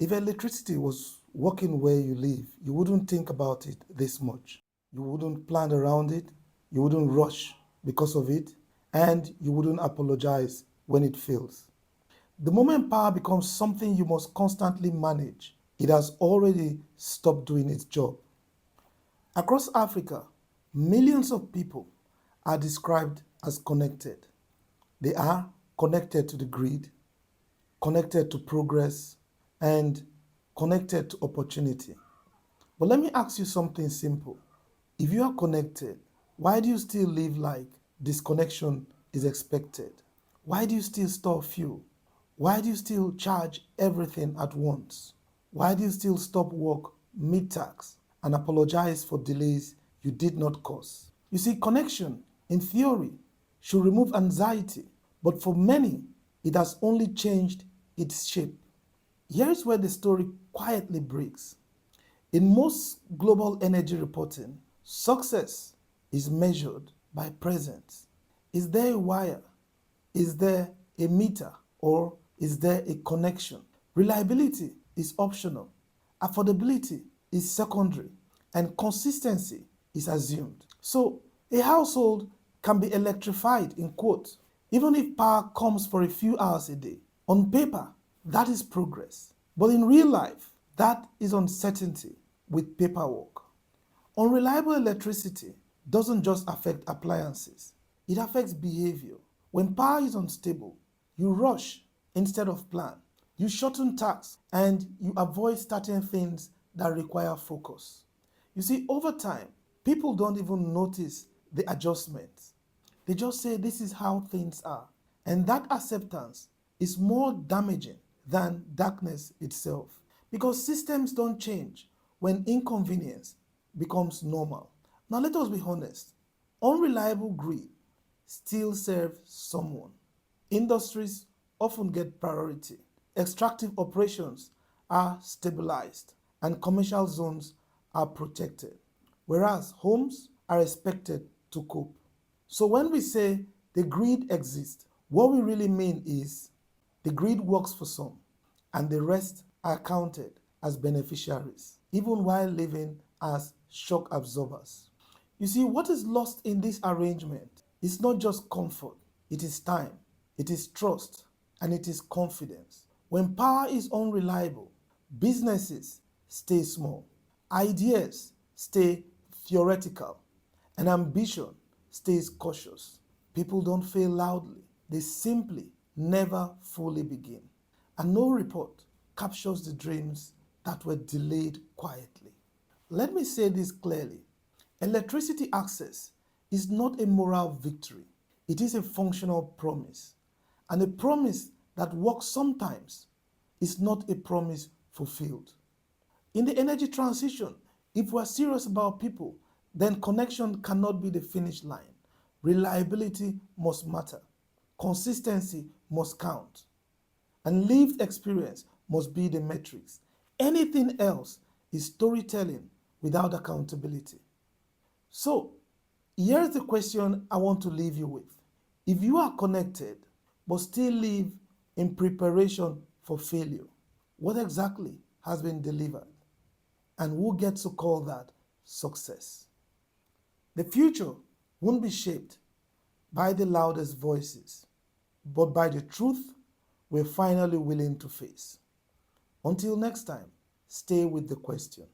If electricity was working where you live, you wouldn't think about it this much. You wouldn't plan around it, you wouldn't rush because of it, and you wouldn't apologize when it fails. The moment power becomes something you must constantly manage, it has already stopped doing its job. Across Africa, millions of people are described as connected. They are connected to the grid, connected to progress, and connected to opportunity. But let me ask you something simple. If you are connected, why do you still live like disconnection is expected? Why do you still store fuel? Why do you still charge everything at once? Why do you still stop work mid-tax and apologize for delays you did not cause? You see, connection, in theory, should remove anxiety, but for many, it has only changed its shape. Here's where the story quietly breaks. In most global energy reporting, success is measured by presence. Is there a wire? Is there a meter? Or is there a connection? Reliability is optional. Affordability is secondary. And consistency is assumed. So a household can be electrified, in quotes, even if power comes for a few hours a day. On paper, that is progress. But in real life, that is uncertainty with paperwork. Unreliable electricity doesn't just affect appliances, it affects behavior. When power is unstable, you rush instead of plan. You shorten tasks and you avoid starting things that require focus. You see, over time, people don't even notice the adjustments. They just say this is how things are. And that acceptance is more damaging than darkness itself. Because systems don't change when inconvenience becomes normal. Now let us be honest. Unreliable grid still serves someone. Industries often get priority. Extractive operations are stabilized and commercial zones are protected, whereas homes are expected to cope. So when we say the grid exists, what we really mean is the grid works for some and the rest are counted as beneficiaries, even while living as shock absorbers. You see, what is lost in this arrangement is not just comfort, it is time, it is trust, and it is confidence. When power is unreliable, businesses stay small, ideas stay theoretical, and ambition stays cautious. People don't fail loudly, they simply never fully begin. And no report captures the dreams that were delayed quietly. Let me say this clearly. Electricity access is not a moral victory. It is a functional promise. And a promise that works sometimes is not a promise fulfilled. In the energy transition, if we are serious about people, then connection cannot be the finish line. Reliability must matter. Consistency must count. And lived experience must be the metrics. Anything else is storytelling without accountability. So, here's the question I want to leave you with. If you are connected but still live in preparation for failure, what exactly has been delivered? And who gets to call that success? The future won't be shaped by the loudest voices, but by the truth we're finally willing to face. Until next time, stay with the question.